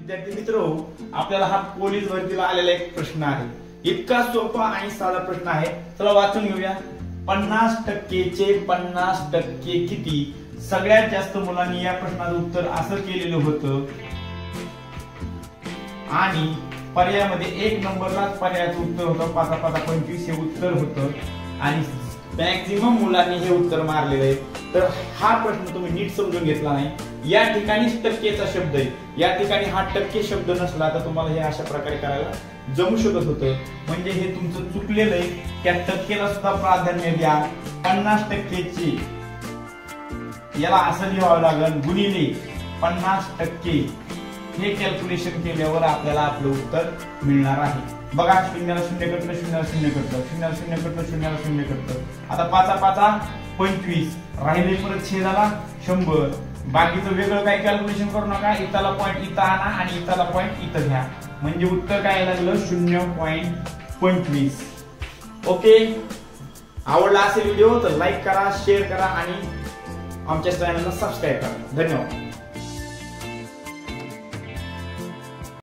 विद्यार्थी मित्र, आपल्याला हा पोलीस भरतीला आलेला एक प्रश्न आहे. इतका सोपा आणि साधा प्रश्न आहे. चला वाचून घेऊया. 50% चे 50% किती? सगळ्यात जास्त मुलांनी या प्रश्नाचं उत्तर असं केलेलं होतं आणि पर्यायामध्ये 1 नंबरला पर्यायाचं उत्तर होतं 5 5 25 हे उत्तर होतं आणि मॅक्झिमम मुलांनी हे उत्तर मारलेलं आहे. तर हा प्रश्न तुम्ही नीट समजून घेतला नाही. या ठिकाणी टक्केचा शब्द आहे, या ठिकाणी हा टक्के शब्द नसला तर तुम्हाला हे अशा प्रकारे करायला जमू शकत होतं. म्हणजे हे तुमचं चुकलेलं आहे. त्या टक्केला सुद्धा प्राधान्य द्या. 50% याला असं लिहावं लागेल गुणिले 50%. हे कॅल्क्युलेशन केल्यावर आपल्याला आपलं उत्तर मिळणार आहे. बघा, 0 ला 0 कटलं, 0 ला 0 कटलं, 0 ला 0 कटलं, 0 ला 0 कटलं. आता 5 5 25 राहिले, परत छेदाला 100. बाकीचं वेगळं काही कॅल्क्युलेशन करू नका. इथला पॉइंट इथं आणा आणि इथला पॉइंट इथं घ्या. म्हणजे उत्तर काय लागलं? 0.25. ओके, आवडला असेल व्हिडिओ तर लाईक करा, शेअर करा आणि आमच्या चॅनलला सबस्क्राईब करा. धन्यवाद.